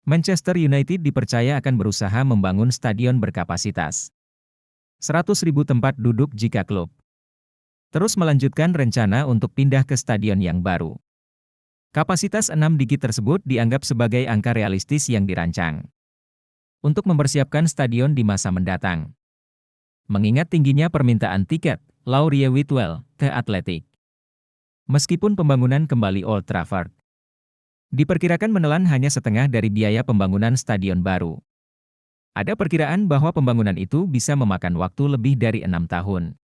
Manchester United dipercaya akan berusaha membangun stadion berkapasitas 100.000 tempat duduk jika klub terus melanjutkan rencana untuk pindah ke stadion yang baru. Kapasitas 6 digit tersebut dianggap sebagai angka realistis yang dirancang untuk mempersiapkan stadion di masa mendatang. Mengingat tingginya permintaan tiket, Laurie Whitwell, The Athletic. Meskipun pembangunan kembali Old Trafford diperkirakan menelan hanya setengah dari biaya pembangunan stadion baru. Ada perkiraan bahwa pembangunan itu bisa memakan waktu lebih dari 6 tahun.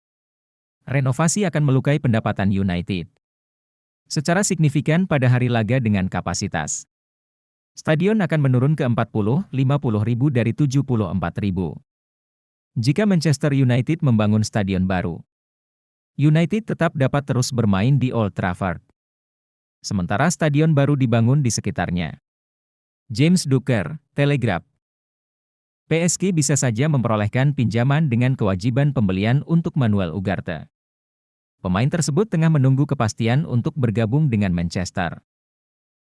Renovasi akan melukai pendapatan United secara signifikan pada hari laga dengan kapasitas. Stadion akan menurun ke 40-50 ribu dari 74 ribu. Jika Manchester United membangun stadion baru, United tetap dapat terus bermain di Old Trafford. Sementara stadion baru dibangun di sekitarnya. James Ducker, Telegraph. PSG bisa saja memperolehkan pinjaman dengan kewajiban pembelian untuk Manuel Ugarte. Pemain tersebut tengah menunggu kepastian untuk bergabung dengan Manchester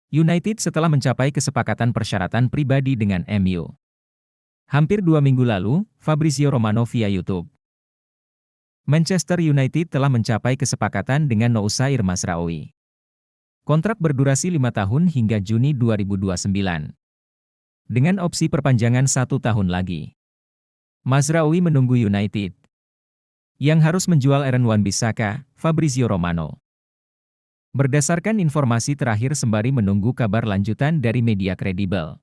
United setelah mencapai kesepakatan persyaratan pribadi dengan MU. Hampir 2 minggu lalu, Fabrizio Romano via YouTube. Manchester United telah mencapai kesepakatan dengan Noussair Mazraoui. Kontrak berdurasi 5 tahun hingga Juni 2029. Dengan opsi perpanjangan 1 tahun lagi. Mazraoui menunggu United yang harus menjual Aaron Wan-Bissaka, Fabrizio Romano. Berdasarkan informasi terakhir sembari menunggu kabar lanjutan dari media kredibel,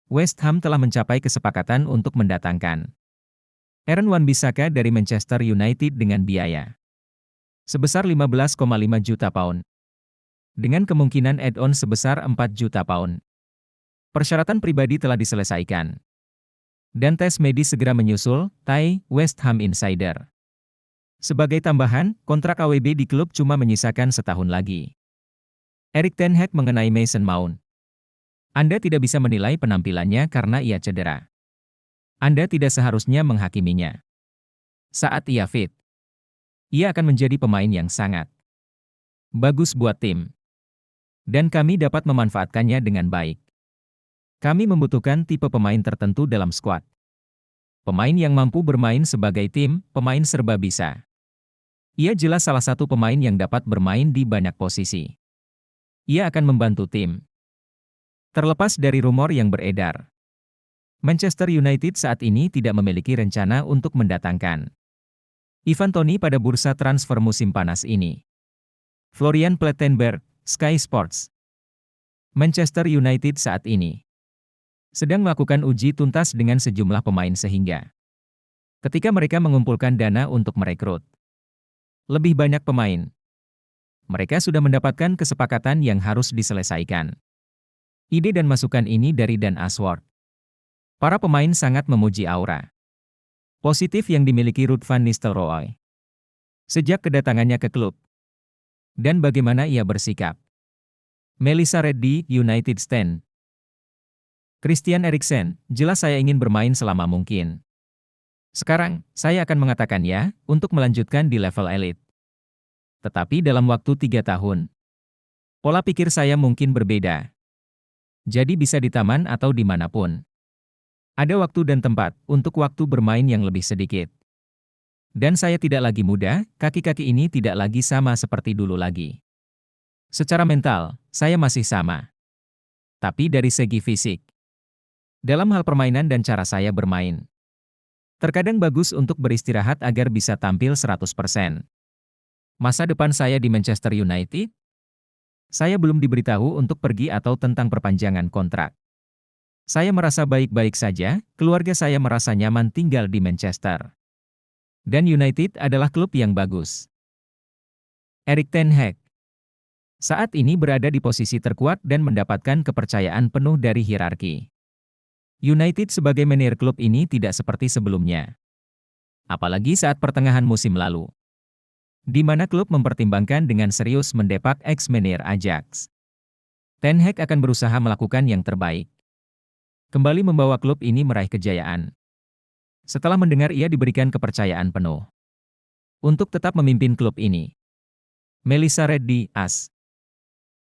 West Ham telah mencapai kesepakatan untuk mendatangkan Aaron Wan-Bissaka dari Manchester United dengan biaya sebesar 15,5 juta pound. Dengan kemungkinan add-on sebesar 4 juta pound. Persyaratan pribadi telah diselesaikan. Dan tes medis segera menyusul, Tai, West Ham Insider. Sebagai tambahan, kontrak AWB di klub cuma menyisakan setahun lagi. Erik ten Hag mengenai Mason Mount. Anda tidak bisa menilai penampilannya karena ia cedera. Anda tidak seharusnya menghakiminya. Saat ia fit, ia akan menjadi pemain yang sangat bagus buat tim. Dan kami dapat memanfaatkannya dengan baik. Kami membutuhkan tipe pemain tertentu dalam skuad. Pemain yang mampu bermain sebagai tim, pemain serba bisa. Ia jelas salah satu pemain yang dapat bermain di banyak posisi. Ia akan membantu tim. Terlepas dari rumor yang beredar, Manchester United saat ini tidak memiliki rencana untuk mendatangkan Ivan Toney pada bursa transfer musim panas ini. Florian Plettenberg, Sky Sports. Manchester United saat ini sedang melakukan uji tuntas dengan sejumlah pemain sehingga ketika mereka mengumpulkan dana untuk merekrut lebih banyak pemain, mereka sudah mendapatkan kesepakatan yang harus diselesaikan. Ide dan masukan ini dari Dan Ashworth. Para pemain sangat memuji aura positif yang dimiliki Ruud van Nistelrooy sejak kedatangannya ke klub. Dan bagaimana ia bersikap. Melissa Reddy, United Stand. Christian Eriksen, jelas saya ingin bermain selama mungkin. Sekarang, saya akan mengatakan ya, untuk melanjutkan di level elit. Tetapi dalam waktu 3 tahun, pola pikir saya mungkin berbeda. Jadi bisa di taman atau dimanapun. Ada waktu dan tempat untuk waktu bermain yang lebih sedikit. Dan saya tidak lagi muda, kaki-kaki ini tidak lagi sama seperti dulu lagi. Secara mental, saya masih sama. Tapi dari segi fisik, dalam hal permainan dan cara saya bermain, terkadang bagus untuk beristirahat agar bisa tampil 100%. Masa depan saya di Manchester United? Saya belum diberitahu untuk pergi atau tentang perpanjangan kontrak. Saya merasa baik-baik saja, keluarga saya merasa nyaman tinggal di Manchester. Dan United adalah klub yang bagus. Erik ten Hag saat ini berada di posisi terkuat dan mendapatkan kepercayaan penuh dari hierarki. United sebagai manajer klub ini tidak seperti sebelumnya. Apalagi saat pertengahan musim lalu, di mana klub mempertimbangkan dengan serius mendepak ex-manajer Ajax. Ten Hag akan berusaha melakukan yang terbaik. Kembali membawa klub ini meraih kejayaan. Setelah mendengar ia diberikan kepercayaan penuh untuk tetap memimpin klub ini. Melissa Reddy, AS.